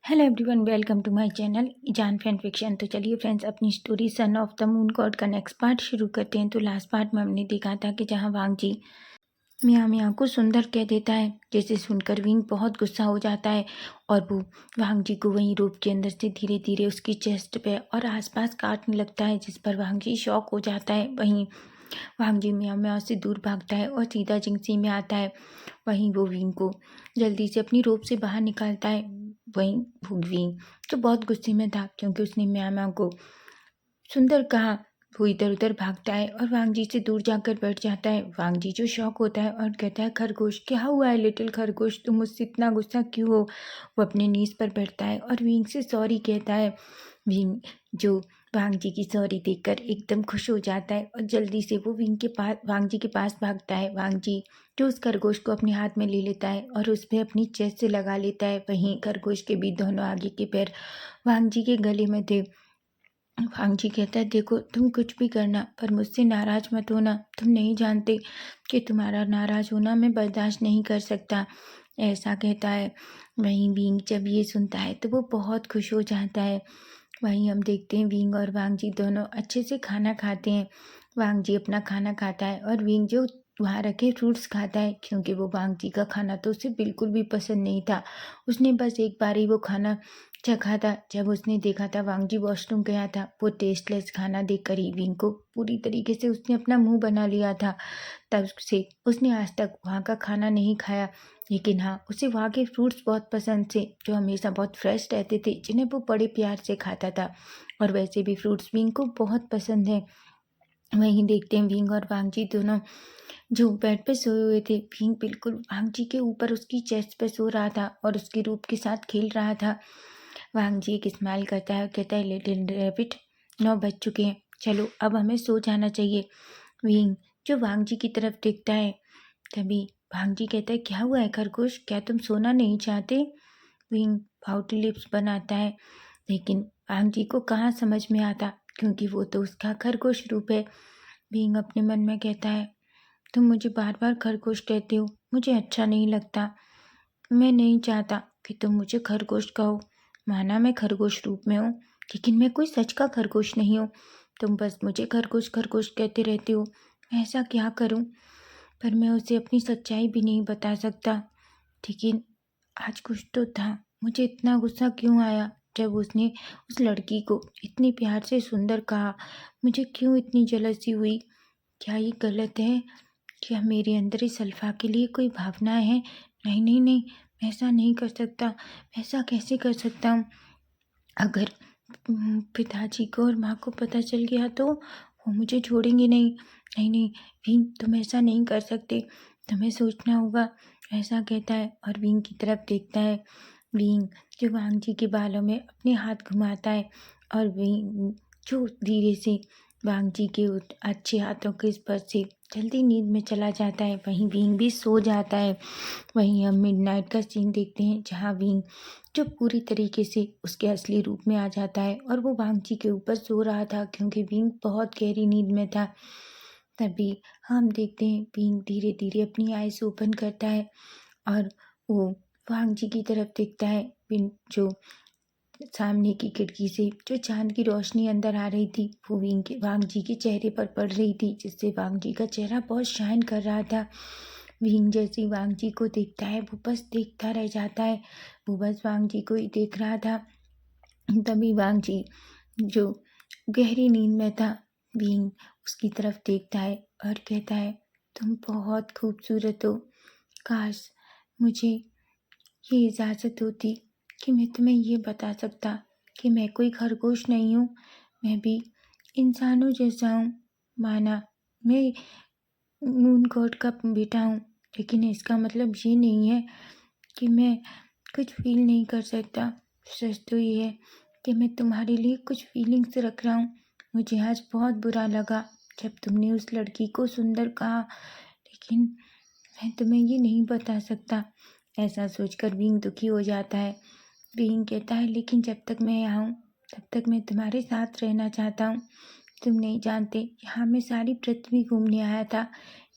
Hello everyone, welcome to my channel Jaan fan fiction. तो चलिए friends, अपनी story son of the moon god का next part शुरू करते हैं। तो लास्ट पार्ट में हमने देखा था कि जहां वांग जी मियाँ मियाँ को सुंदर कह देता है, जिसे सुनकर विंग बहुत गुस्सा हो जाता है और वो वांग जी को वहीं रूप के अंदर से धीरे धीरे उसकी चेस्ट पे और आसपास काटने लगता है, जिस पर वांग जी शॉक हो जाता है। वहीं वांग जी मियाँ मियाँ से दूर भागता है और सीधा जिंगसी में आता है। वहीं वो विंग को जल्दी से अपनी रोप से बाहर निकालता है। वहीं विंग तो बहुत गुस्से में था, क्योंकि उसने म्याँ म्याँ को सुंदर कहा। वो इधर उधर भागता है और वांग जी से दूर जाकर बैठ जाता है। वांग जी जो शौक होता है और कहता है, खरगोश क्या हुआ है लिटिल खरगोश, तुम मुझसे इतना गुस्सा क्यों हो। वो अपने नीज पर बैठता है और विंग से सॉरी कहता है। विंग जो वांग जी की सॉरी देखकर एकदम खुश हो जाता है और जल्दी से वो वांग जी के पास भागता है। वांग जी जो उस खरगोश को अपने हाथ में ले लेता है और उस पर अपनी चेस्ट से लगा लेता है। वहीं खरगोश के भी दोनों आगे के पैर वांग जी के गले में थे। वांग जी कहता है, देखो तुम कुछ भी करना पर मुझसे नाराज मत होना, तुम नहीं जानते कि तुम्हारा नाराज होना मैं बर्दाश्त नहीं कर सकता, ऐसा कहता है। वहीं विंग जब ये सुनता है तो वो बहुत खुश हो जाता है। वहीं हम देखते हैं विंग और वांग जी दोनों अच्छे से खाना खाते हैं। वांग जी अपना खाना खाता है और विंग जो वहाँ रखे फ्रूट्स खाता है, क्योंकि वो वांग जी का खाना तो उसे बिल्कुल भी पसंद नहीं था। उसने बस एक बार ही वो खाना चखा था, जब उसने देखा था वांग जी वॉशरूम गया था। वो टेस्टलेस खाना देखकर ही विंग को पूरी तरीके से उसने अपना मुंह बना लिया था। तब से उसने आज तक वहाँ का खाना नहीं खाया। लेकिन हाँ, उसे वहाँ के फ्रूट्स बहुत पसंद थे, जो हमेशा बहुत फ्रेश रहते थे, जिन्हें वो बड़े प्यार से खाता था। और वैसे भी फ्रूट्स विंग को बहुत पसंद है। वहीं देखते हैं विंग और वांग जी दोनों जो बेड पे सोए हुए थे। विंग बिल्कुल वांग जी के ऊपर उसकी चेस्ट पे सो रहा था और उसके रूप के साथ खेल रहा था। वांग जी एक स्माइल करता है और कहता है, लिटिल रैबिट 9 बज चुके हैं, चलो अब हमें सो जाना चाहिए। विंग जो वांग जी की तरफ देखता है, तभी वांग जी कहता है, क्या हुआ है खरगोश, क्या तुम सोना नहीं चाहते। विंग पाउटी लिप्स बनाता है, लेकिन वांग जी को कहाँ समझ में आता, क्योंकि वो तो उसका खरगोश रूप है। विंग अपने मन में कहता है, तुम मुझे बार बार खरगोश कहते हो, मुझे अच्छा नहीं लगता। मैं नहीं चाहता कि तुम मुझे खरगोश कहो। माना मैं खरगोश रूप में हूँ, लेकिन मैं कोई सच का खरगोश नहीं हूँ। तुम बस मुझे खरगोश खरगोश कहते रहते हो। मैं ऐसा क्या करूँ, पर मैं उसे अपनी सच्चाई भी नहीं बता सकता। लेकिन आज कुछ तो था, मुझे इतना गुस्सा क्यों आया जब उसने उस लड़की को इतने प्यार से सुंदर कहा। मुझे क्यों इतनी जलसी हुई। क्या ये गलत है? क्या मेरे अंदर इस अल्फा के लिए कोई भावनाएं हैं? नहीं नहीं नहीं, मैं ऐसा नहीं कर सकता। मैं ऐसा कैसे कर सकता हूँ? अगर पिताजी को और माँ को पता चल गया तो वो मुझे छोड़ेंगे नहीं। नहीं नहीं विंग, तुम ऐसा नहीं कर सकते, तुम्हें सोचना होगा, ऐसा कहता है और विंग की तरफ देखता है। विंग जो वांग जी के बालों में अपने हाथ घुमाता है और विंग जो धीरे से वांग जी के अच्छे हाथों के स्पर्श से जल्दी नींद में चला जाता है। वहीं विंग भी सो जाता है। वहीं हम मिडनाइट का सीन देखते हैं, जहाँ विंग जो पूरी तरीके से उसके असली रूप में आ जाता है और वो वांग जी के ऊपर सो रहा था, क्योंकि विंग बहुत गहरी नींद में था। तभी हम देखते हैं विंग धीरे धीरे अपनी आइज ओपन करता है और वो वांग जी की तरफ देखता है। विंग जो सामने की खिड़की से जो चांद की रोशनी अंदर आ रही थी, वो वांग जी के चेहरे पर पड़ रही थी, जिससे वांग जी का चेहरा बहुत शाइन कर रहा था। विंग जैसे वांग जी को देखता है, वो बस देखता रह जाता है। वो बस वांग जी को ही देख रहा था। तभी वांग जी जो गहरी नींद में था, विंग उसकी तरफ देखता है और कहता है, तुम बहुत खूबसूरत हो। काश मुझे ये इजाज़त होती कि मैं तुम्हें ये बता सकता कि मैं कोई खरगोश नहीं हूँ, मैं भी इंसानों जैसा हूँ। माना मैं मून गॉड का बेटा हूँ, लेकिन इसका मतलब ये नहीं है कि मैं कुछ फील नहीं कर सकता। सच तो ये है कि मैं तुम्हारे लिए कुछ फीलिंग्स रख रहा हूँ। मुझे आज बहुत बुरा लगा जब तुमने उस लड़की को सुंदर कहा, लेकिन मैं तुम्हें ये नहीं बता सकता। ऐसा सोचकर विंग दुखी हो जाता है। विंग कहता है, लेकिन जब तक मैं यहाँ हूँ तब तक मैं तुम्हारे साथ रहना चाहता हूँ। तुम नहीं जानते, यहाँ मैं सारी पृथ्वी घूमने आया था,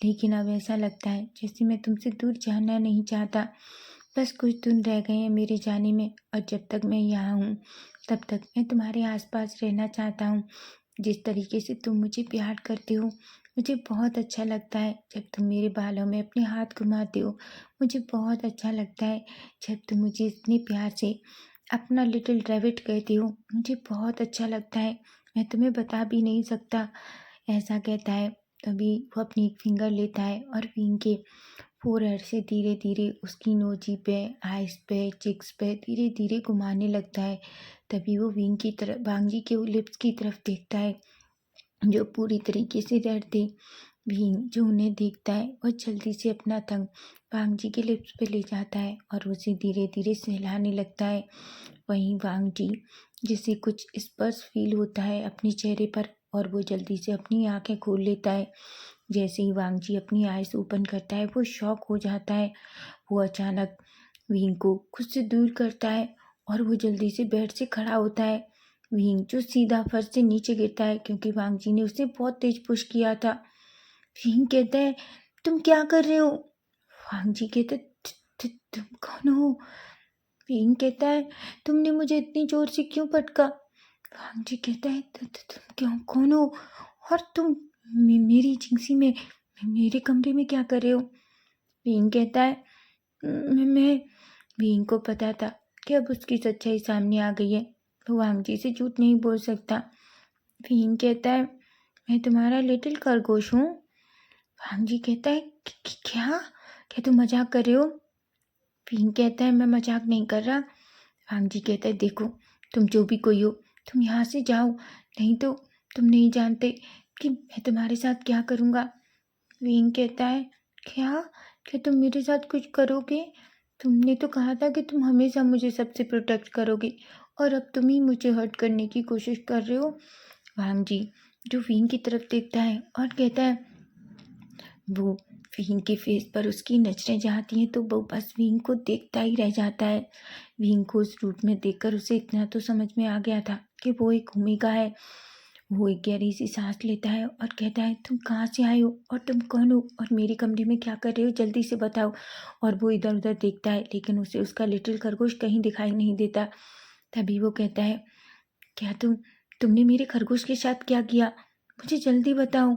लेकिन अब ऐसा लगता है जैसे मैं तुमसे दूर जाना नहीं चाहता। बस कुछ दिन रह गए हैं मेरे जाने में, और जब तक मैं यहाँ हूँ तब तक मैं तुम्हारे आसपास रहना चाहता हूँ। जिस तरीके से तुम मुझे प्यार करते हो, मुझे बहुत अच्छा लगता है। जब तुम मेरे बालों में अपने हाथ घुमाते हो, मुझे बहुत अच्छा लगता है। जब तुम मुझे इतने प्यार से अपना लिटिल रैबिट कहते हो, मुझे बहुत अच्छा लगता है। मैं तुम्हें बता भी नहीं सकता। ऐसा कहता है, तभी वो अपनी एक फिंगर लेता है और विंग के फोरहेड से धीरे धीरे उसकी नोची पे, आइस पे, चिक्स पे धीरे धीरे घुमाने लगता है। तभी वो विंग की तरफ, वांगी के लिप्स की तरफ देखता है, जो पूरी तरीके से रेड थे। भीम जो उन्हें देखता है वह जल्दी से अपना थंब वांग जी के लिप्स पे ले जाता है और उसे धीरे धीरे सहलाने लगता है। वहीं वांग जी, जिसे कुछ स्पर्श फील होता है अपने चेहरे पर, और वो जल्दी से अपनी आंखें खोल लेता है। जैसे ही वांग जी अपनी आइज ओपन करता है, वो शॉक हो जाता है। वो अचानक विंग को खुद से दूर करता है और वो जल्दी से बेड से खड़ा होता है। विंग जो सीधा फर्श से नीचे गिरता है, क्योंकि वांग जी ने उसे बहुत तेज पुश किया था। विंग कहता है, तुम क्या कर रहे हो? वांग जी कहते, तुम कौन हो? विंग कहता है, तुमने मुझे इतनी जोर से क्यों पटका? वांग जी कहता है, तुम क्यों, कौन हो? और तुम मेरी जिंसी में, मेरे कमरे में क्या कर रहे हो? विंग कहता है, मैं विंग को पता था कि अब उसकी सच्चाई सामने आ गई है। वो वांग जी से झूठ नहीं बोल सकता। विंग कहता है, मैं तुम्हारा लिटिल खरगोश हूँ। वांग जी कहता है, क्या क्या तुम मजाक कर रहे हो? विंग कहता है, मैं मजाक नहीं कर रहा। वांग जी कहता है, देखो, तुम जो भी कोई हो, तुम यहाँ से जाओ, नहीं तो तुम नहीं जानते कि मैं तुम्हारे साथ क्या करूँगा। विंग कहता है, क्या क्या तुम मेरे साथ कुछ करोगे? तुमने तो कहा था कि तुम हमेशा मुझे सबसे प्रोटेक्ट करोगे, और अब तुम ही मुझे हर्ट करने की कोशिश कर रहे हो। वांग जी जो विंग की तरफ देखता है और कहता है, वो विंग के फेस पर उसकी नजरें जाती हैं तो वो बस विंग को देखता ही रह जाता है। विंग को उस रूप में देखकर उसे इतना तो समझ में आ गया था कि वो एक ओमेगा है। वो एक गहरी सी सांस लेता है और कहता है, तुम कहाँ से आए हो और तुम कौन हो और मेरे कमरे में क्या कर रहे हो, जल्दी से बताओ। और वो इधर उधर देखता है, लेकिन उसे उसका लिटिल खरगोश कहीं दिखाई नहीं देता। तभी वो कहता है, क्या तुमने मेरे खरगोश के साथ क्या किया, मुझे जल्दी बताओ।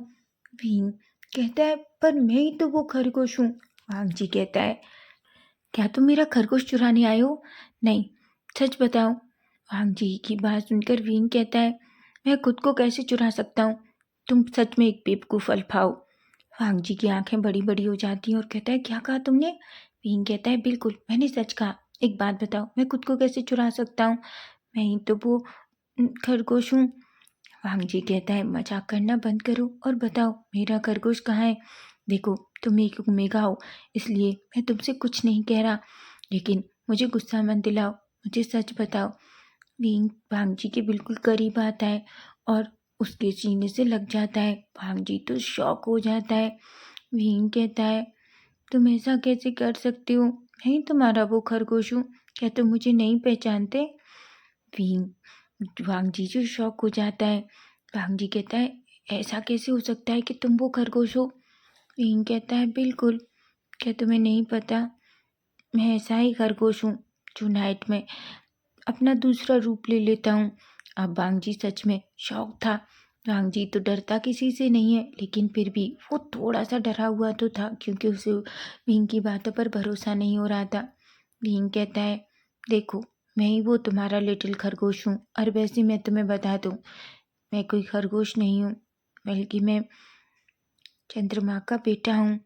भीम कहता है, पर मैं ही तो वो खरगोश हूँ। वाघ जी कहता है, क्या तुम मेरा खरगोश चुराने आए हो? नहीं, सच बताओ। वाघ जी की बात सुनकर वीन कहता है, मैं खुद को कैसे चुरा सकता हूँ, तुम सच में एक बेवकूफ़ अल्फाओ। वाघ जी की आंखें बड़ी बड़ी हो जाती हैं और कहता है, क्या कहा तुमने? वीन कहता है, बिल्कुल मैंने सच कहा। एक बात बताओ, मैं खुद को कैसे चुरा सकता हूँ, मैं ही तो वो खरगोश हूँ। वांग जी कहता है, मजाक करना बंद करो और बताओ मेरा खरगोश कहाँ है। देखो, तुम एक ओमेगा हो, इसलिए मैं तुमसे कुछ नहीं कह रहा, लेकिन मुझे गुस्सा मत दिलाओ, मुझे सच बताओ। विंग वांग जी के बिल्कुल करीब आता है और उसके सीने से लग जाता है। वांग जी तो शॉक हो जाता है। विंग कहता है, तुम ऐसा कैसे कर सकते हो, मैं ही तुम्हारा वो खरगोश हूँ, क्या तुम मुझे नहीं पहचानते? वांग जी जो शॉक हो जाता है। वांग जी कहता है, ऐसा कैसे हो सकता है कि तुम वो खरगोश हो? विंग कहता है, बिल्कुल, क्या तुम्हें नहीं पता, मैं ऐसा ही खरगोश हूँ जो नाइट में अपना दूसरा रूप ले लेता हूँ। अब वांग जी सच में शॉक था। वांग जी तो डरता किसी से नहीं है, लेकिन फिर भी वो थोड़ा सा डरा हुआ तो था, क्योंकि उसे विंग की बातों पर भरोसा नहीं हो रहा था। विंग कहता है, देखो, मैं ही वो तुम्हारा लिटिल खरगोश हूँ, और वैसे मैं तुम्हें बता दूँ, मैं कोई खरगोश नहीं हूँ, बल्कि मैं चंद्रमा का बेटा हूँ।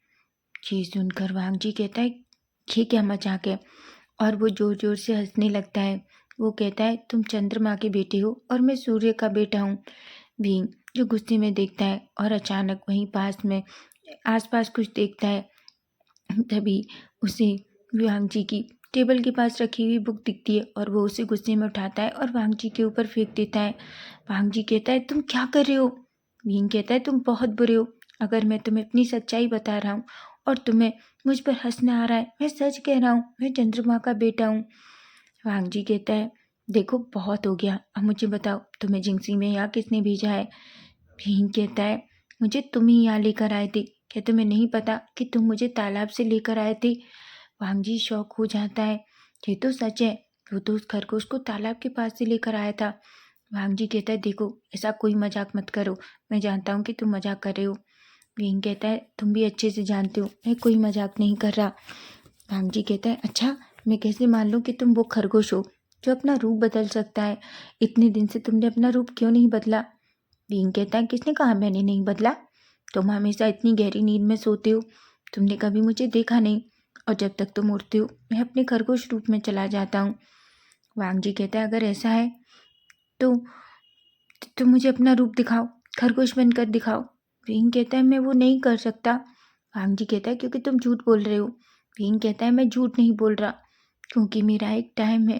ये सुनकर वांग जी कहता है, ये क्या मजाक है? और वो जोर जोर से हंसने लगता है। वो कहता है, तुम चंद्रमा के बेटे हो और मैं सूर्य का बेटा हूँ। भीम जो गुस्से में देखता है और अचानक वहीं पास में आसपास कुछ देखता है। तभी उसे वांग जी की टेबल के पास रखी हुई बुक दिखती है और वो उसे गुस्से में उठाता है और वांग जी के ऊपर फेंक देता है। वांग जी कहता है, तुम क्या कर रहे हो? भीम कहता है, तुम बहुत बुरे हो। अगर मैं तुम्हें अपनी सच्चाई बता रहा हूँ और तुम्हें मुझ पर हंसना आ रहा है, मैं सच कह रहा हूँ, मैं चंद्रमा का बेटा हूँ। वांग जी कहता है, देखो, बहुत हो गया, अब मुझे बताओ तुम्हें जिंक्सी में यहाँ किसने भेजा है? भीम कहता है, मुझे तुम ही यहाँ लेकर आए थे, क्या तुम्हें नहीं पता कि तुम मुझे तालाब से लेकर आए थे? वांग जी शौक हो जाता है, ये तो सच है, वो तो उस खरगोश को तालाब के पास से लेकर आया था। वांग जी कहता है, देखो ऐसा कोई मजाक मत करो, मैं जानता हूँ कि तुम मजाक कर रहे हो। वीन कहता है, तुम भी अच्छे से जानते हो मैं कोई मजाक नहीं कर रहा। वांग जी कहता है, अच्छा मैं कैसे मान लूँ कि तुम वो खरगोश हो जो अपना रूप बदल सकता है? इतने दिन से तुमने अपना रूप क्यों नहीं बदला? वीन कहता है, किसने कहा मैंने नहीं बदला? तुम हमेशा इतनी गहरी नींद में सोते हो, तुमने कभी मुझे देखा नहीं, और जब तक तुम उठते हो मैं अपने खरगोश रूप में चला जाता हूँ। वांग जी कहता है, अगर ऐसा है तो तुम मुझे अपना रूप दिखाओ, खरगोश बनकर दिखाओ। वीन कहता है, मैं वो नहीं कर सकता। वांग जी कहता है, क्योंकि तुम झूठ बोल रहे हो। वीन कहता है, मैं झूठ नहीं बोल रहा, क्योंकि मेरा एक टाइम है।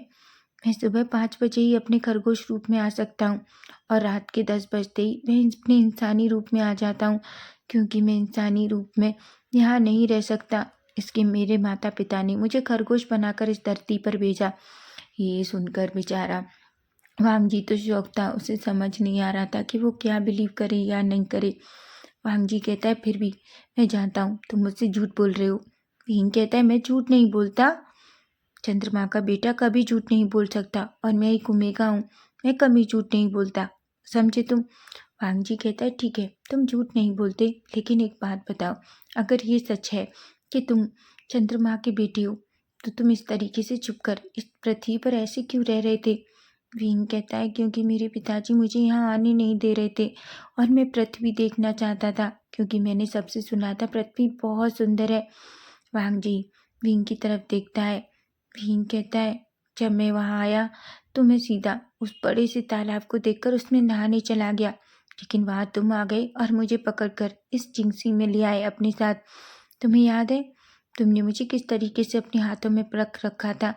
मैं सुबह 5 बजे ही अपने खरगोश रूप में आ सकता हूँ, और रात के 10 बजते ही मैं अपने इंसानी रूप में आ जाता हूँ, क्योंकि मैं इंसानी रूप में यहाँ नहीं रह सकता। इसके मेरे माता पिता ने मुझे खरगोश बनाकर इस धरती पर भेजा। ये सुनकर बेचारा वांग जी तो शौक था, उसे समझ नहीं आ रहा था कि वो क्या बिलीव करे या नहीं करे। वांग जी कहता है, फिर भी मैं जानता हूँ तुम मुझसे झूठ बोल रहे हो। वीन कहता है, मैं झूठ नहीं बोलता, चंद्रमा का बेटा कभी झूठ नहीं बोल सकता, और मैं एक ओमेगा हूँ, मैं कभी झूठ नहीं बोलता, समझे तुम? वांग जी कहता है, ठीक है तुम झूठ नहीं बोलते, लेकिन एक बात बताओ, अगर ये सच है कि तुम चंद्रमा के बेटे हो, तो तुम इस तरीके से छुपकर इस पृथ्वी पर ऐसे क्यों रह रहे थे? वीन कहता है, क्योंकि मेरे पिताजी मुझे यहाँ आने नहीं दे रहे थे, और मैं पृथ्वी देखना चाहता था, क्योंकि मैंने सबसे सुना था पृथ्वी बहुत सुंदर है। वांग जी वीन की तरफ देखता है। वीन कहता है, जब मैं वहाँ आया तो मैं सीधा उस बड़े से तालाब को देखकर उसमें नहाने चला गया, लेकिन वहाँ तुम आ गए और मुझे पकड़कर इस जिंसी में ले आए अपने साथ। तुम्हें याद है तुमने मुझे किस तरीके से अपने हाथों में रख रखा था?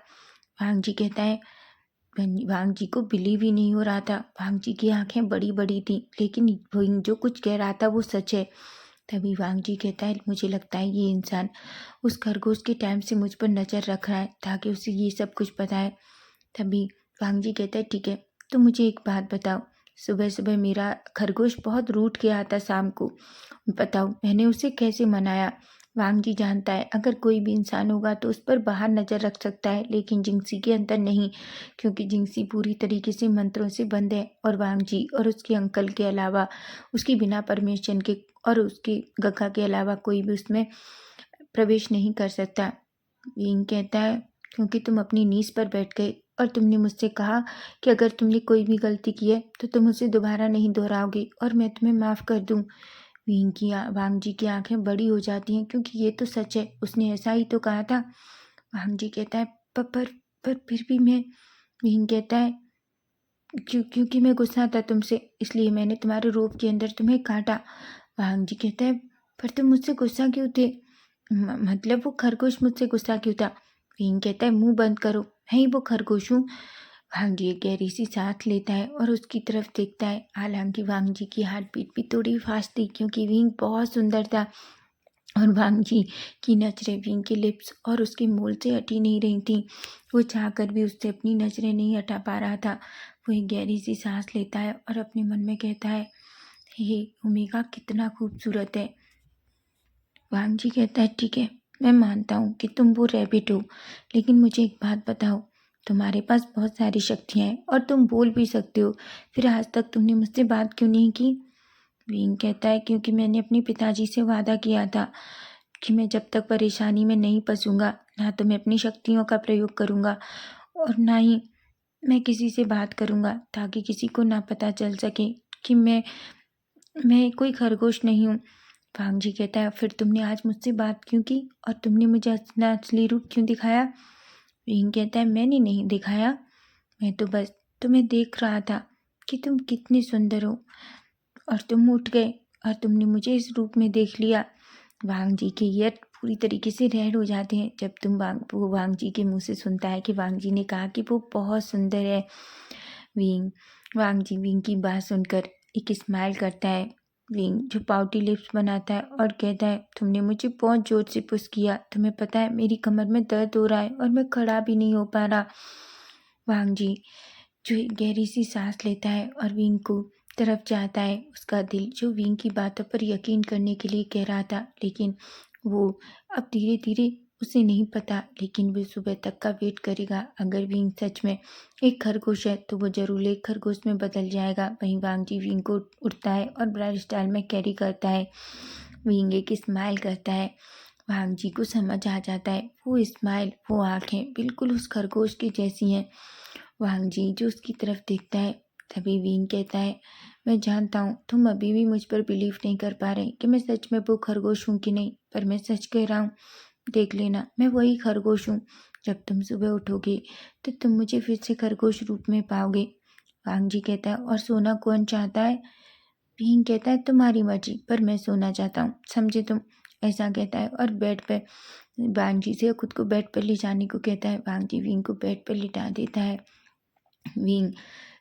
वांग जी कहता है, वांग जी को बिलीव ही नहीं हो रहा था। वांग जी की आंखें बड़ी बड़ी थी, लेकिन वो जो कुछ कह रहा था वो सच है। तभी वांग जी कहता है, मुझे लगता है ये इंसान उस खरगोश के टाइम से मुझ पर नज़र रख रहा है, ताकि उसे ये सब कुछ पता है। तभी वांग जी कहता है, ठीक है तो मुझे एक बात बताओ, सुबह सुबह मेरा खरगोश बहुत रूठ के आता शाम को, बताओ मैंने उसे कैसे मनाया? वांग जी जानता है अगर कोई भी इंसान होगा तो उस पर बाहर नज़र रख सकता है, लेकिन जिंक्सी के अंदर नहीं, क्योंकि जिंक्सी पूरी तरीके से मंत्रों से बंद है, और वांग जी और उसके अंकल के अलावा, उसकी बिना परमिशन के और उसके गग्गा के अलावा कोई भी उसमें प्रवेश नहीं कर सकता। विंग कहता है, क्योंकि तुम अपनी नीज पर बैठ गए और तुमने मुझसे कहा कि अगर तुमने कोई भी गलती की है तो तुम उसे दोबारा नहीं दोहराओगे और मैं तुम्हें माफ़ कर दूं। वांग जी की आंखें बड़ी हो जाती हैं, क्योंकि ये तो सच है, उसने ऐसा ही तो कहा था। वांग जी कहता है, पर फिर भी मैं विंग कहता है, क्योंकि मैं गुस्सा था तुमसे, इसलिए मैंने तुम्हारे रूप के अंदर तुम्हें काटा। वांग जी कहता है, पर तुम मुझसे गुस्सा क्यों थे? मतलब वो खरगोश मुझसे गुस्सा क्यों था? विंग कहता है, मुंह बंद करो, मैं ही वो खरगोश हूँ। वांग जी एक गहरी सी सांस लेता है और उसकी तरफ देखता है। हालांकि वांग जी की हार्ट बीट भी थोड़ी फास्ट थी, क्योंकि विंग बहुत सुंदर था, और वांग जी की नजरें विंग के लिप्स और उसके मूल से हटी नहीं रही थी। वो चाहकर भी उससे अपनी नजरें नहीं हटा पा रहा था। वो एक गहरी सी सांस लेता है और अपने मन में कहता है, हे ओमेगा कितना खूबसूरत है। वांग जी कहता है, ठीक है मैं मानता हूँ कि तुम वो रैबिट हो, लेकिन मुझे एक बात बताओ, तुम्हारे पास बहुत सारी शक्तियाँ हैं और तुम बोल भी सकते हो, फिर आज तक तुमने मुझसे बात क्यों नहीं की? विंग कहता है, क्योंकि मैंने अपने पिताजी से वादा किया था कि मैं जब तक परेशानी में नहीं फंसूंगा, ना तो मैं अपनी शक्तियों का प्रयोग करूंगा और ना ही मैं किसी से बात करूंगा, ताकि किसी को ना पता चल सके कि मैं कोई खरगोश नहीं हूँ। वांग जी कहता है, फिर तुमने आज मुझसे बात क्यों की और तुमने मुझे अपना असली रूप क्यों दिखाया? विंग कहता है, मैंने नहीं दिखाया, मैं तो बस तुम्हें देख रहा था कि तुम कितनी सुंदर हो, और तुम उठ गए और तुमने मुझे इस रूप में देख लिया। वांग जी के ईयर पूरी तरीके से रेड हो जाते हैं जब वो वांग जी के मुंह से सुनता है कि वांग जी ने कहा कि वो बहुत सुंदर है। विंग वांग जी विंग की बात सुनकर एक स्माइल करता है। विंग जो पाउटी लिप्स बनाता है और कहता है, तुमने मुझे बहुत जोर से पुश किया, तुम्हें पता है मेरी कमर में दर्द हो रहा है और मैं खड़ा भी नहीं हो पा रहा। वांग जी जो एक गहरी सी सांस लेता है और विंग को तरफ जाता है। उसका दिल जो विंग की बातों पर यकीन करने के लिए कह रहा था, लेकिन वो अब धीरे धीरे उसे नहीं पता, लेकिन वो सुबह तक का वेट करेगा। अगर विंग सच में एक खरगोश है तो वो जरूर एक खरगोश में बदल जाएगा। वहीं वांग जी विंग को उठता है और ब्राइट स्टाइल में कैरी करता है। विंग एक स्माइल करता है। वांग जी को समझ आ जाता है वो स्माइल, वो आंखें बिल्कुल उस खरगोश की जैसी हैं। वांग जी जो उसकी तरफ देखता है, तभी विंग कहता है, मैं जानता हूँ तुम अभी भी मुझ पर बिलीव नहीं कर पा रहे कि मैं सच में वो खरगोश हूँ कि नहीं, पर मैं सच कह रहा हूँ। देख लेना, मैं वही खरगोश हूँ। जब तुम सुबह उठोगे तो तुम मुझे फिर से खरगोश रूप में पाओगे। वांग जी कहता है, और सोना कौन चाहता है? भीम कहता है, तुम्हारी मर्जी, पर मैं सोना चाहता हूँ, समझे तुम? ऐसा कहता है और बेड पे वांग जी से खुद को बेड पर ले जाने को कहता है। वांग जी विंग को बेड पर लिटा देता है। विंग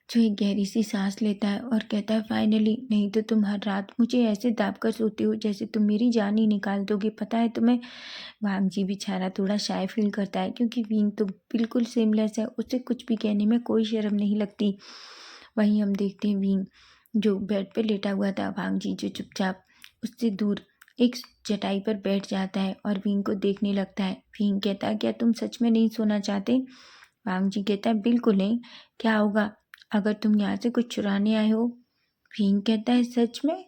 जो एक गहरी सी सांस लेता है और कहता है, फाइनली। नहीं तो तुम हर रात मुझे ऐसे दाब कर सोती हो जैसे तुम मेरी जान ही निकाल दोगे, पता है तुम्हें? वांग जी बेचारा थोड़ा शाय फील करता है, क्योंकि विंग तो बिल्कुल सेमलेस है, उसे कुछ भी कहने में कोई शर्म नहीं लगती। वहीं हम देखते हैं विंग जो बेड पे लेटा हुआ था, वांग जी जो चुपचाप उससे दूर एक चटाई पर बैठ जाता है और विंग को देखने लगता है। विंग कहता है, क्या तुम सच में नहीं सोना चाहते? वांग जी कहता है, बिल्कुल नहीं। क्या होगा अगर तुम यहाँ से कुछ चुराने आए हो? विंग कहता है, सच में?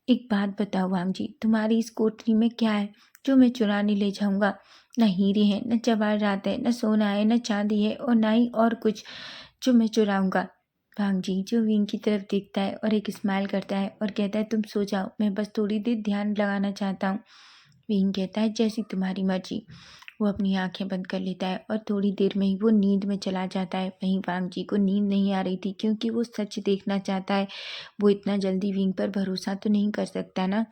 एक बात बताओ वांग जी, तुम्हारी इस कोठरी में क्या है जो मैं चुराने ले जाऊंगा? न हीरे हैं, न जवाहरात है, न सोना है, न चांदी है, और ना ही और कुछ जो मैं चुराऊंगा। वांग जी जो विंग की तरफ देखता है और एक स्माइल करता है और कहता है, तुम सो जाओ, मैं बस थोड़ी देर ध्यान लगाना चाहता हूँ। विंग कहता है, जैसी तुम्हारी मर्जी। वो अपनी आंखें बंद कर लेता है और थोड़ी देर में ही वो नींद में चला जाता है। वहीं वांग जी को नींद नहीं आ रही थी, क्योंकि वो सच देखना चाहता है। वो इतना जल्दी विंग पर भरोसा तो नहीं कर सकता ना।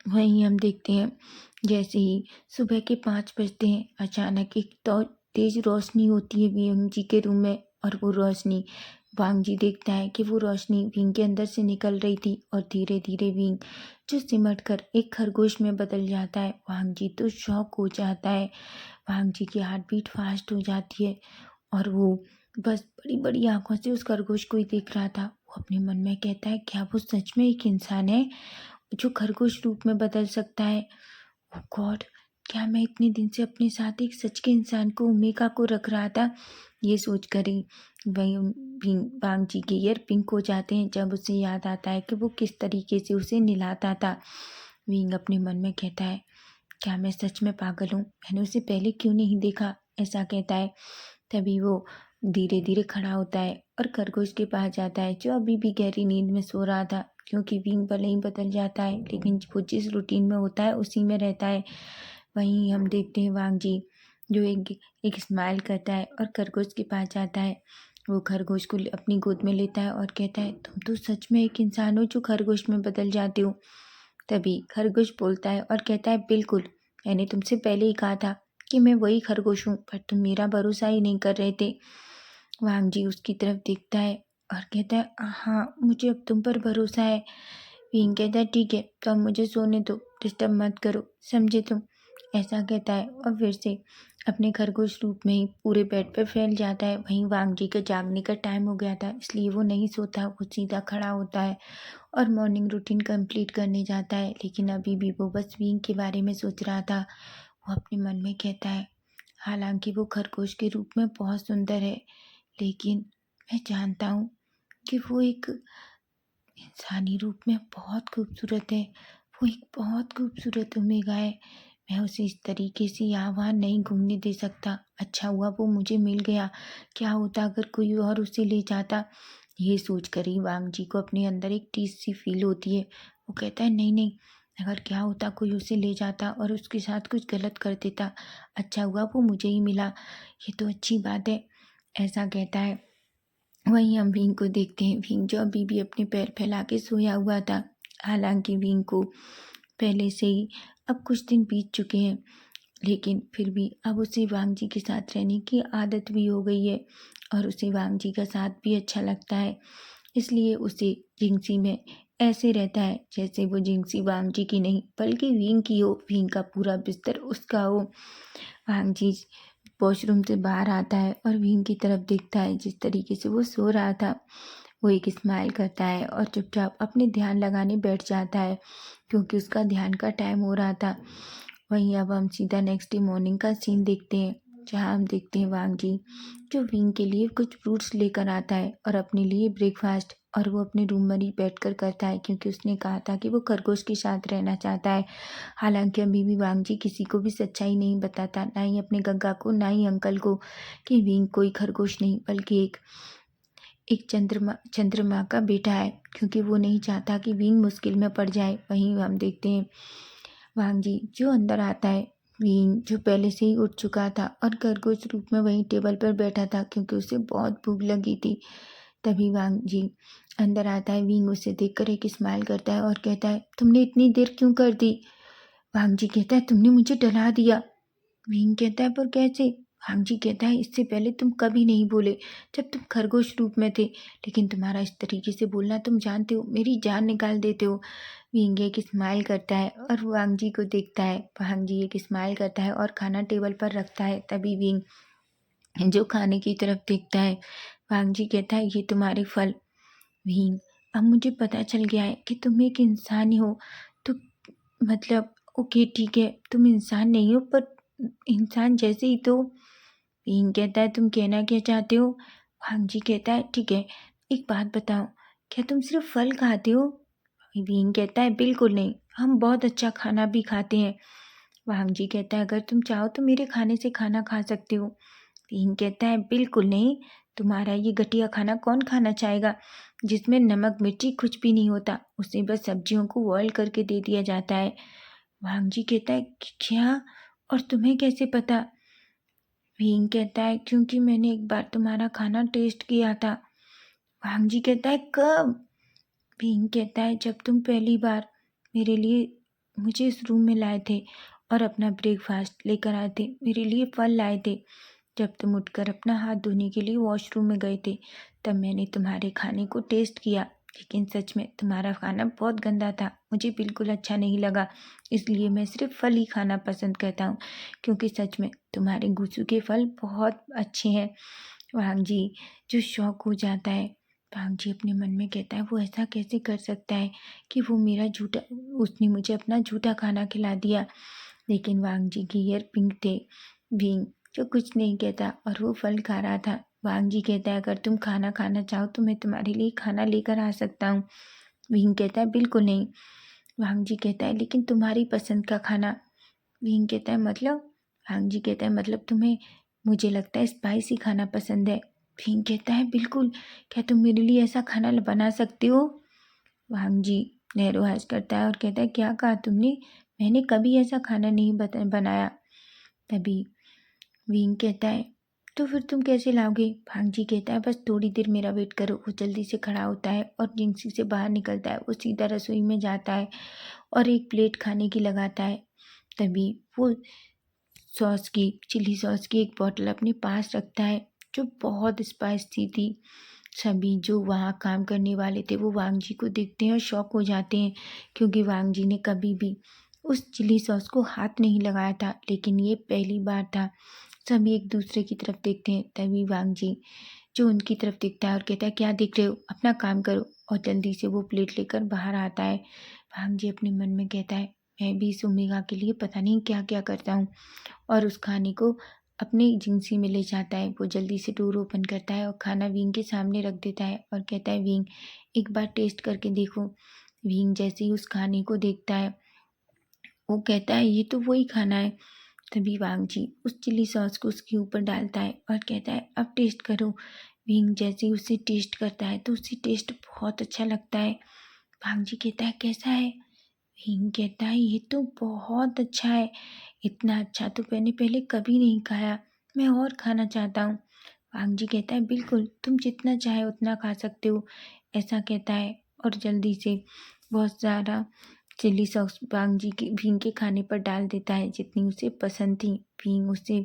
वहीं हम देखते हैं जैसे ही सुबह के 5 बजते हैं, अचानक एक तो तेज रोशनी होती है विंग जी के रूम में, और वो रोशनी वांग जी देखता है कि वो रोशनी विंग के अंदर से निकल रही थी और धीरे धीरे विंग जो सिमट कर एक खरगोश में बदल जाता है। वांग जी तो शॉक हो जाता है। वांग जी की हार्ट बीट फास्ट हो जाती है और वो बस बड़ी बड़ी आंखों से उस खरगोश को ही देख रहा था। वो अपने मन में कहता है, क्या वो सच में एक इंसान है जो खरगोश रूप में बदल सकता है? ओह गॉड, क्या मैं इतने दिन से अपने साथ एक सच के इंसान को, ओमेगा को रख रहा था? ये सोचकर ही वही वांग जी के ईयर पिंक हो जाते हैं जब उसे याद आता है कि वो किस तरीके से उसे नहलाता था। विंग अपने मन में कहता है, क्या मैं सच में पागल हूँ? मैंने उसे पहले क्यों नहीं देखा? ऐसा कहता है। तभी वो धीरे धीरे खड़ा होता है और खरगोश के पास जाता है जो अभी भी गहरी नींद में सो रहा था। क्योंकि विंग भले ही बदल जाता है, लेकिन वो जिस रूटीन में होता है उसी में रहता है। वहीं हम देखते हैं वांग जी जो एक स्माइल करता है और खरगोश के पास जाता है। वो खरगोश को अपनी गोद में लेता है और कहता है, तुम तो सच में एक इंसान हो जो खरगोश में बदल जाते हो। तभी खरगोश बोलता है और कहता है, बिल्कुल, मैंने तुमसे पहले ही कहा था कि मैं वही खरगोश हूँ, पर तुम मेरा भरोसा ही नहीं कर रहे थे। वांग जी उसकी तरफ देखता है और कहता है, हाँ, मुझे अब तुम पर भरोसा है। विंग कहता है, ठीक है, तो अब मुझे सोने दो, डिस्टर्ब मत करो, समझे तुम? ऐसा कहता है और फिर से अपने खरगोश रूप में ही पूरे बेड पर फैल जाता है। वहीं वांग जी का जागने का टाइम हो गया था, इसलिए वो नहीं सोता, वो सीधा खड़ा होता है और मॉर्निंग रूटीन कंप्लीट करने जाता है। लेकिन अभी भी वो बस विंग के बारे में सोच रहा था। वो अपने मन में कहता है, हालांकि वो खरगोश के रूप में बहुत सुंदर है, लेकिन मैं जानता हूँ कि वो एक इंसानी रूप में बहुत खूबसूरत है। वो एक बहुत खूबसूरत ओमेगा है। मैं उसे इस तरीके से यहाँ वहाँ नहीं घूमने दे सकता। अच्छा हुआ वो मुझे मिल गया, क्या होता अगर कोई और उसे ले जाता? ये सोच कर ही वांग जी को अपने अंदर एक टीस सी फील होती है। वो कहता है, नहीं नहीं, अगर क्या होता कोई उसे ले जाता और उसके साथ कुछ गलत कर देता। अच्छा हुआ वो मुझे ही मिला, ये तो अच्छी बात है। ऐसा कहता है। वहीं हम विंग को देखते हैं। विंग जो अभी भी अपने पैर फैला के सोया हुआ था। हालांकि विंग को पहले से ही अब कुछ दिन बीत चुके हैं, लेकिन फिर भी अब उसे वांग जी के साथ रहने की आदत भी हो गई है और उसे वांग जी का साथ भी अच्छा लगता है। इसलिए उसे जिंगसी में ऐसे रहता है जैसे वो जिंगसी वांग जी की नहीं बल्कि विंग की हो। विंग का पूरा बिस्तर उसका हो। वांग जी वॉशरूम से बाहर आता है और विंग की तरफ देखता है जिस तरीके से वो सो रहा था। वो एक स्माइल करता है और चुपचाप अपने ध्यान लगाने बैठ जाता है, क्योंकि उसका ध्यान का टाइम हो रहा था। वहीं अब हम सीधा नेक्स्ट डे मॉर्निंग का सीन देखते हैं, जहाँ हम देखते हैं वांग जी जो विंग के लिए कुछ फ्रूट्स लेकर आता है और अपने लिए ब्रेकफास्ट, और वो अपने रूम में ही बैठकर करता है क्योंकि उसने कहा था कि वो खरगोश के साथ रहना चाहता है। हालांकि अभी भी वांग जी किसी को भी सच्चाई नहीं बताता, ना ही अपने गग्गा को, ना ही अंकल को, कि विंग कोई खरगोश नहीं बल्कि एक चंद्रमा का बेटा है, क्योंकि वो नहीं चाहता कि विंग मुश्किल में पड़ जाए। वहीं हम देखते हैं वांग जी जो अंदर आता है। विंग जो पहले से ही उठ चुका था और खरगोश रूप में वहीं टेबल पर बैठा था क्योंकि उसे बहुत भूख लगी थी। तभी वांग जी अंदर आता है। विंग उसे देखकर एक स्माइल करता है और कहता है, तुमने इतनी देर क्यों कर दी? वांग जी कहता है, तुमने मुझे डरा दिया। विंग कहता है, पर कैसे? वांग जी कहता है, इससे पहले तुम कभी नहीं बोले जब तुम खरगोश रूप में थे, लेकिन तुम्हारा इस तरीके से बोलना, तुम जानते हो मेरी जान निकाल देते हो। विंग एक स्माइल करता है और वांग जी को देखता है। वांग जी एक स्माइल करता है और खाना टेबल पर रखता है। तभी विंग जो खाने की तरफ देखता है। वांग जी कहता है, ये तुम्हारे फल। विंग, अब मुझे पता चल गया है कि तुम एक इंसान ही हो। तो मतलब ओके ठीक है, तुम इंसान नहीं हो पर इंसान जैसे ही तो। विंग कहता है, तुम कहना क्या चाहते हो? वांग जी कहता है, ठीक है, एक बात बताओ, क्या तुम सिर्फ फल खाते हो? विंग कहता है, बिल्कुल नहीं, हम बहुत अच्छा खाना भी खाते हैं। वांग जी कहता है, अगर तुम चाहो तो मेरे खाने से खाना खा सकते हो। विंग कहता है, बिल्कुल नहीं, तुम्हारा ये घटिया खाना कौन खाना चाहेगा, जिसमें नमक मिर्ची कुछ भी नहीं होता, उसे बस सब्जियों को बॉयल करके दे दिया जाता है। वांग जी कहता है, क्या? और तुम्हें कैसे पता? विंग कहता है, क्योंकि मैंने एक बार तुम्हारा खाना टेस्ट किया था। वांग जी कहता है, कब? विंग कहता है, जब तुम पहली बार मेरे लिए मुझे इस रूम में लाए थे और अपना ब्रेकफास्ट लेकर आए थे, मेरे लिए फल लाए थे। जब तुम उठकर अपना हाथ धोने के लिए वॉशरूम में गए थे, तब मैंने तुम्हारे खाने को टेस्ट किया, लेकिन सच में तुम्हारा खाना बहुत गंदा था, मुझे बिल्कुल अच्छा नहीं लगा। इसलिए मैं सिर्फ फल ही खाना पसंद करता हूँ, क्योंकि सच में तुम्हारे गुस्सू के फल बहुत अच्छे हैं। वांग जी जो शौक हो जाता है। वांग जी अपने मन में कहता है, वो ऐसा कैसे कर सकता है कि वो मेरा झूठा, उसने मुझे अपना झूठा खाना खिला दिया। लेकिन वांग जी की ईयर पिंक थे। विंग जो कुछ नहीं कहता और वो फल खा रहा था। वांग जी कहता है, अगर तुम खाना खाना चाहो तो मैं तुम्हारे लिए खाना लेकर आ सकता हूँ। विंग कहता है, बिल्कुल नहीं। वांग जी कहता है, लेकिन तुम्हारी पसंद का खाना। विंग कहता है, मतलब? वांग जी कहता है, मतलब तुम्हें, मुझे लगता है स्पाइसी खाना पसंद है। विंग कहता है, बिल्कुल, क्या तुम मेरे लिए ऐसा खाना बना सकते हो? वांग जी नहरोहाज करता है और कहता है, क्या कहा तुमने? मैंने कभी ऐसा खाना नहीं बनाया। तभी विंग कहता है, तो फिर तुम कैसे लाओगे? भांग जी कहता है, बस थोड़ी देर मेरा वेट करो। वो जल्दी से खड़ा होता है और जिंसी से बाहर निकलता है। वो सीधा रसोई में जाता है और एक प्लेट खाने की लगाता है। तभी वो सॉस की, चिली सॉस की एक बॉटल अपने पास रखता है जो बहुत स्पाइसी थी। सभी जो वहाँ काम करने वाले थे वो वांग जी को देखते हैं और शॉक हो जाते हैं, क्योंकि वांग जी ने कभी भी उस चिली सॉस को हाथ नहीं लगाया था, लेकिन ये पहली बार था। सभी एक दूसरे की तरफ देखते हैं। तभी वांग जी जो उनकी तरफ देखता है और कहता है, क्या देख रहे हो, अपना काम करो। और जल्दी से वो प्लेट लेकर बाहर आता है। वांग जी अपने मन में कहता है, मैं भी इस ओमेगा के लिए पता नहीं क्या क्या करता हूँ, और उस खाने को अपनी एजेंसी में ले जाता है। वो जल्दी से डोर ओपन करता है और खाना विंग के सामने रख देता है और कहता है, विंग एक बार टेस्ट करके देखो। विंग जैसे ही उस खाने को देखता है वो कहता है, ये तो वही खाना है। तभी वांग जी उस चिली सॉस को उसके ऊपर डालता है और कहता है, अब टेस्ट करो। विंग जैसे ही उसे टेस्ट करता है तो उसे टेस्ट बहुत अच्छा लगता है। वांग जी कहता है, कैसा है? विंग कहता है, ये तो बहुत अच्छा है, इतना अच्छा तो मैंने पहले कभी नहीं खाया, मैं और खाना चाहता हूँ। वांग जी कहता है, बिल्कुल, तुम जितना चाहे उतना खा सकते हो, ऐसा कहता है। और जल्दी से बहुत ज़्यादा चिली सॉस वांग जी के भींग के खाने पर डाल देता है, जितनी उसे पसंद थी। भींग उसे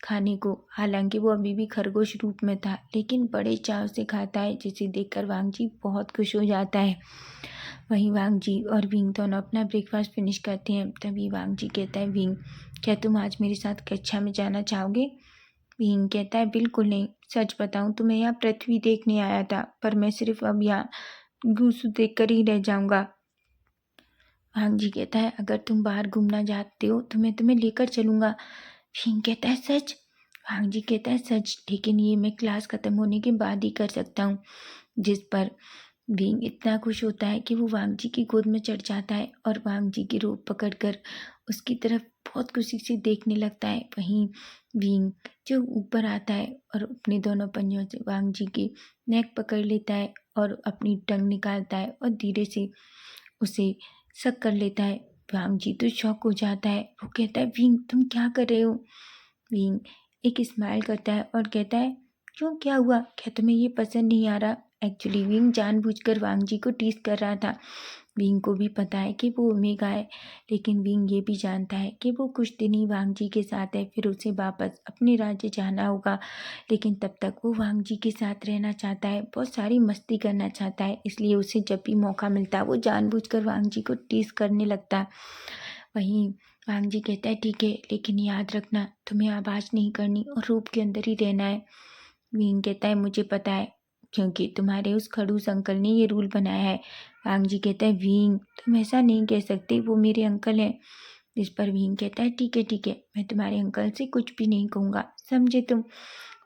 खाने को, हालांकि वो अभी भी खरगोश रूप में था, लेकिन बड़े चाव से खाता है, जिसे देखकर वांग जी बहुत खुश हो जाता है। वहीं वांग जी और विंग दोनों अपना ब्रेकफास्ट फिनिश करते हैं। तभी वांग जी कहता है, विंग क्या तुम आज मेरे साथ कक्षा में जाना चाहोगे? विंग कहता है, बिल्कुल नहीं, सच बताऊं तो मैं यहाँ पृथ्वी देखने आया था, पर मैं सिर्फ अब यहाँ गूसू देख कर ही रह जाऊंगा। वांग जी कहता है अगर तुम बाहर घूमना चाहते हो तो मैं तुम्हें लेकर चलूँगा। भीम कहता है सच? वांग जी कहता है सच, लेकिन ये मैं क्लास ख़त्म होने के बाद ही कर सकता हूँ। जिस पर भीम इतना खुश होता है कि वो वांग जी की गोद में चढ़ जाता है और वांग जी की रोप पकड़कर उसकी तरफ बहुत खुशी से देखने लगता है। वहीं भीम जो ऊपर आता है और अपने दोनों पंजों से वांग जी की नेक पकड़ लेता है और अपनी टंग निकालता है और धीरे से उसे शक कर लेता है। वांग जी तो शॉक हो जाता है। वो कहता है भीम तुम क्या कर रहे हो? भीम एक स्माइल करता है और कहता है क्यों, क्या हुआ? क्या तुम्हें ये पसंद नहीं आ रहा? एक्चुअली विंग जानबूझकर वांग जी को टीज कर रहा था। विंग को भी पता है कि वो ओमेगा है, लेकिन विंग ये भी जानता है कि वो कुछ दिन ही वांग जी के साथ है, फिर उसे वापस अपने राज्य जाना होगा। लेकिन तब तक वो वांग जी के साथ रहना चाहता है, बहुत सारी मस्ती करना चाहता है, इसलिए उसे जब भी मौका मिलता है वो जानबूझकर वांग जी को टीज करने लगता है। वहीं वांग जी कहता है ठीक है, लेकिन याद रखना तुम्हें आवाज़ नहीं करनी और रूप के अंदर ही रहना है। विंग कहता है मुझे पता है, क्योंकि तुम्हारे उस खड़ूस अंकल ने ये रूल बनाया है। वांग जी कहता है विंग तुम ऐसा नहीं कह सकते, वो मेरे अंकल हैं। जिस पर विंग कहता है ठीक है, मैं तुम्हारे अंकल से कुछ भी नहीं कहूँगा, समझे तुम?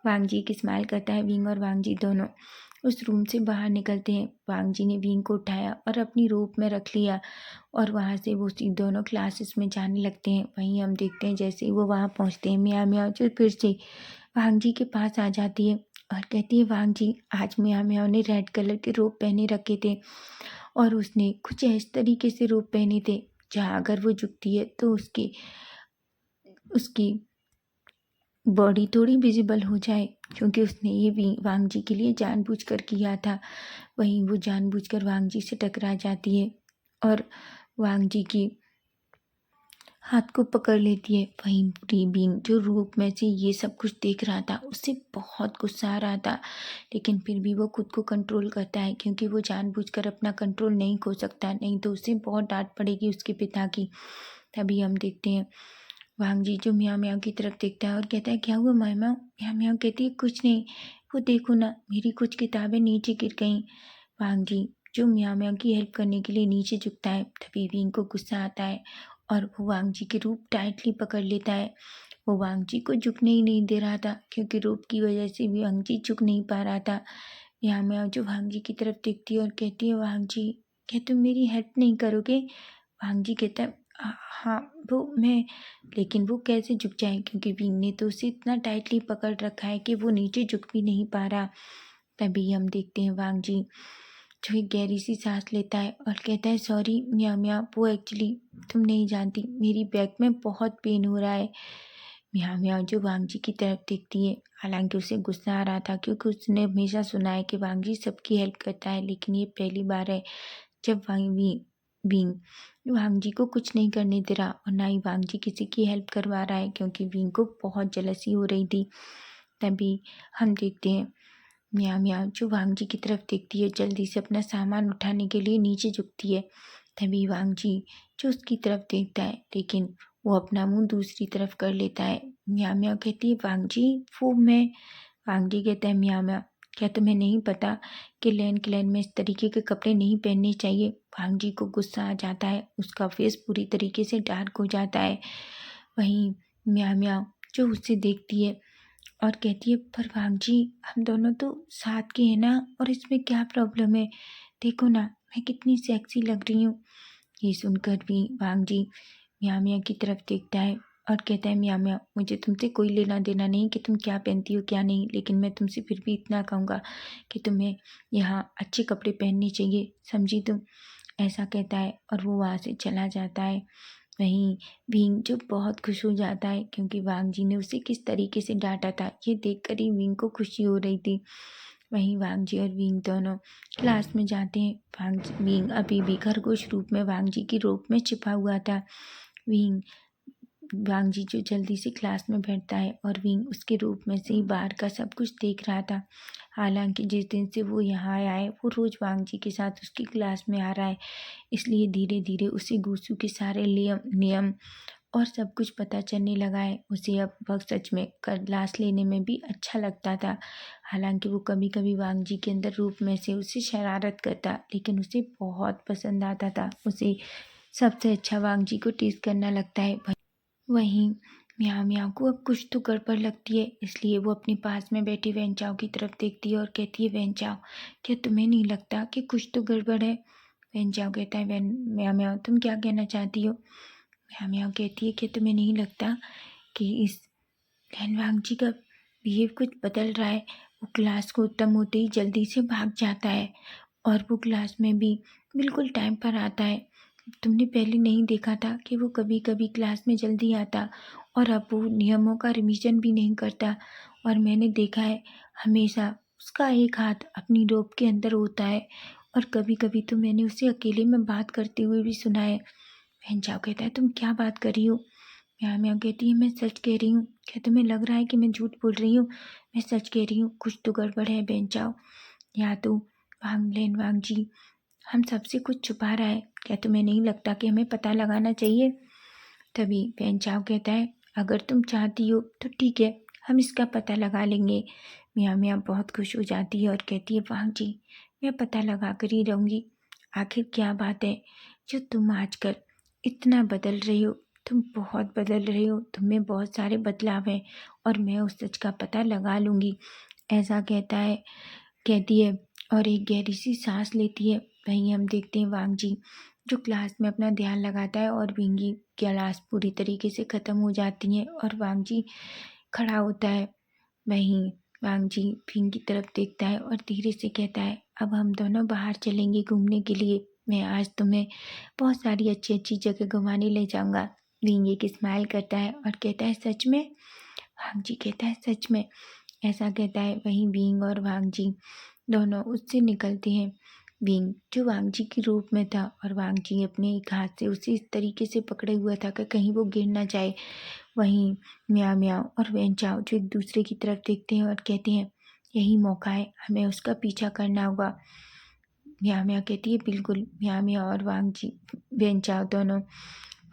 वांग जी की स्माइल करता है। विंग और वांग जी दोनों उस रूम से बाहर निकलते हैं। वांग जी ने विंग को उठाया और अपनी रोप में रख लिया और वहाँ से वो दोनों क्लासेस में जाने लगते हैं। वहीं हम देखते हैं जैसे ही वो वहाँ पहुँचते हैं, मियाँ मियाँ जो फिर से वांग जी के पास आ जाती है और कहती है वांग जी आज मियाँ मियाँ ने रेड कलर के रोप पहने रखे थे और उसने कुछ इस तरीके से रोप पहने थे जहाँ अगर वो झुकती है तो उसकी उसकी बॉडी थोड़ी विजिबल हो जाए, क्योंकि उसने ये भी वांग जी के लिए जानबूझकर किया था। वहीं वो जानबूझकर वांग जी से टकरा जाती है और वांग जी की हाथ को पकड़ लेती है। वहीं बीइंग जो रूप में से ये सब कुछ देख रहा था उससे बहुत गुस्सा आ रहा था, लेकिन फिर भी वो खुद को कंट्रोल करता है, क्योंकि वो जानबूझकर अपना कंट्रोल नहीं खो सकता, नहीं तो उसे बहुत डांट पड़ेगी उसके पिता की। तभी हम देखते हैं वांग जी जो मियाँ मियाँ की तरफ देखता है और कहता है क्या हुआ मामा? मियाँ मियाँ कहती है कुछ नहीं, वो देखो ना मेरी कुछ किताबें नीचे गिर गईं। वांग जी जो मियाँ मियाँ की हेल्प करने के लिए नीचे झुकता है, तभी विंग को गुस्सा आता है और वो वांग जी की रूप टाइटली पकड़ लेता है। वो वांग जी को झुकने ही नहीं दे रहा था, क्योंकि रूप की वजह से भी वांग जी झुक नहीं पा रहा था। मियाँ मियाँ जो वांग जी की तरफ देखती है और कहती है वांग जी क्या तुम मेरी हेल्प नहीं करोगे? वांग जी कहता है हाँ वो मैं, लेकिन वो कैसे झुक जाए, क्योंकि विंग ने तो उसे इतना टाइटली पकड़ रखा है कि वो नीचे झुक भी नहीं पा रहा। तभी हम देखते हैं वांग जी जो एक गहरी सी सांस लेता है और कहता है सॉरी मियाँ मियाँ, वो एक्चुअली तुम नहीं जानती मेरी बैक में बहुत पेन हो रहा है। मियाँ मियाँ जो वांग जी की तरफ देखती है, हालांकि उसे गुस्सा आ रहा था क्योंकि उसने हमेशा सुना है कि वांग जी सबकी हेल्प करता है, लेकिन ये पहली बार है जब विंग वांग जी को कुछ नहीं करने दे रहा और ना ही वांग जी किसी की हेल्प करवा रहा है, क्योंकि विंग को बहुत जलसी हो रही थी। तभी हम देखते हैं मियाँ मियाँ जो वांग जी की तरफ देखती है, जल्दी से अपना सामान उठाने के लिए नीचे झुकती है। तभी वांग जी जो उसकी तरफ देखता है, लेकिन वो अपना मुंह दूसरी तरफ कर लेता है। मियाँ मियाँ कहती है वांग जी वो मैं। वांग जी कहता है मियाँ मियाँ क्या तुम्हें नहीं पता कि लैन क्लैन में इस तरीके के कपड़े नहीं पहनने चाहिए? वांग जी को गुस्सा आ जाता है, उसका फेस पूरी तरीके से डार्क हो जाता है। वहीं मियाँ मियाँ जो उसे देखती है और कहती है पर वांग जी हम दोनों तो साथ के हैं ना, और इसमें क्या प्रॉब्लम है? देखो ना मैं कितनी सेक्सी लग रही हूँ। ये सुनकर भी वांग जी मियाँ मियाँ की तरफ देखता है और कहता है मियाँ मियाँ मुझे तुमसे कोई लेना देना नहीं कि तुम क्या पहनती हो क्या नहीं, लेकिन मैं तुमसे फिर भी इतना कहूँगा कि तुम्हें यहाँ अच्छे कपड़े पहनने चाहिए, समझी तुम? ऐसा कहता है और वो वहाँ से चला जाता है। वहीं विंग जो बहुत खुश हो जाता है, क्योंकि वांग जी ने उसे किस तरीके से डांटा था ये देखकर ही विंग को खुशी हो रही थी। वहीं वांग जी और विंग दोनों क्लास में जाते हैं। विंग अभी भी खरगोश रूप में वांग जी की रोप में छिपा हुआ था। विंग वांग जी जो जल्दी से क्लास में बैठता है और विंग उसके रूप में से ही बाहर का सब कुछ देख रहा था। हालांकि जिस दिन से वो यहाँ आया है वो रोज़ वांग जी के साथ उसकी क्लास में आ रहा है, इसलिए धीरे धीरे उसे गूसू के सारे नियम नियम और सब कुछ पता चलने लगा है। उसे अब वक्त सच में क्लास लेने में भी अच्छा लगता था। हालांकि वो कभी कभी वांग जी के अंदर रूप में से उसे शरारत करता, लेकिन उसे बहुत पसंद आता था उसे सबसे अच्छा वांग जी को टीज करना लगता है। वहीं म्याओ म्याओ को अब कुछ तो गड़बड़ लगती है, इसलिए वो अपने पास में बैठी वेनचाओ की तरफ देखती है और कहती है, वेनचाओ क्या तुम्हें नहीं लगता कि कुछ तो गड़बड़ है? वेनचाओ कहता है, वेन म्याओ म्याओ तुम क्या कहना चाहती हो? म्याओ म्याओ कहती है कि तुम्हें नहीं लगता कि इस लैनवांग जी का बिहेव कुछ बदल रहा है? वो क्लास को उत्तम होते ही जल्दी से भाग जाता है और वो क्लास में भी बिल्कुल टाइम पर आता है। तुमने पहले नहीं देखा था कि वो कभी कभी क्लास में जल्दी आता और अब वो नियमों का रिवीजन भी नहीं करता। और मैंने देखा है हमेशा उसका एक हाथ अपनी रोब के अंदर होता है और कभी कभी तो मैंने उसे अकेले में बात करते हुए भी सुना है। बहन कहता है, तुम क्या बात कर रही हो? म्याऊं म्याऊं कहती है, मैं सच कह रही हूँ। क्या तुम्हें लग रहा है कि मैं झूठ बोल रही हूँ? मैं सच कह रही हूँ, कुछ तो गड़बड़ है बहन चाओ। या तो वांग जी हम सबसे कुछ छुपा रहा है। क्या तुम्हें नहीं लगता कि हमें पता लगाना चाहिए? तभी बहन चाओ कहता है, अगर तुम चाहती हो तो ठीक है, हम इसका पता लगा लेंगे। मियाँ मियाँ बहुत खुश हो जाती है और कहती है, वांग जी मैं पता लगा कर ही रहूँगी। आखिर क्या बात है जो तुम आजकल इतना बदल रही हो? तुम बहुत बदल रही हो, तुम में बहुत सारे बदलाव हैं और मैं उस सच का पता लगा लूँगी। ऐसा कहती है और एक गहरी सी सांस लेती है। वहीं हम देखते हैं वांग जी जो क्लास में अपना ध्यान लगाता है और विंगी क्लास पूरी तरीके से ख़त्म हो जाती है और वांग जी खड़ा होता है। वहीं वांग जी विंग की तरफ देखता है और धीरे से कहता है, अब हम दोनों बाहर चलेंगे घूमने के लिए। मैं आज तुम्हें बहुत सारी अच्छी अच्छी जगह घुमाने ले जाऊंगा। विंग एक स्माइल करता है और कहता है, सच में? वांग जी कहता है, सच में। ऐसा कहता है। वहीं विंग और वांग जी दोनों उससे निकलते हैं। विंग जो वांग जी के रूप में था और वांग जी अपने एक हाथ से उसे इस तरीके से पकड़े हुआ था कि कहीं वो गिर ना जाए। वहीं म्याओ म्याओ और वेनचाओ जो एक दूसरे की तरफ देखते हैं और कहते हैं, यही मौका है, हमें उसका पीछा करना होगा। म्याओ म्याओ कहती है, बिल्कुल। म्याओ म्याओ और वांग जी वेनचाओ दोनों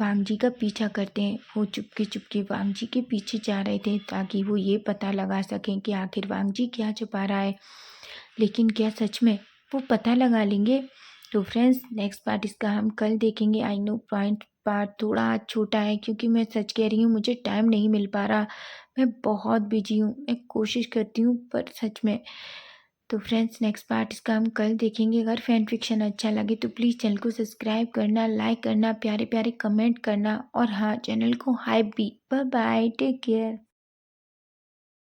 वांग जी का पीछा करते हैं। वो चुपके चुपके वांग जी के पीछे जा रहे थे ताकि वो ये पता लगा सकें कि आखिर वांग जी क्या छुपा रहा है। लेकिन क्या सच में वो पता लगा लेंगे? तो फ्रेंड्स नेक्स्ट पार्ट इसका हम कल देखेंगे। आई नो पॉइंट पार्ट थोड़ा आज छोटा है क्योंकि मैं सच कह रही हूँ मुझे टाइम नहीं मिल पा रहा। मैं बहुत बिजी हूँ, मैं कोशिश करती हूँ पर सच में। तो फ्रेंड्स नेक्स्ट पार्ट इसका हम कल देखेंगे। अगर फैन फिक्शन अच्छा लगे तो प्लीज़ चैनल को सब्सक्राइब करना, लाइक करना, प्यारे प्यारे कमेंट करना और हाँ चैनल को हाइप भी। Bye bye, take care.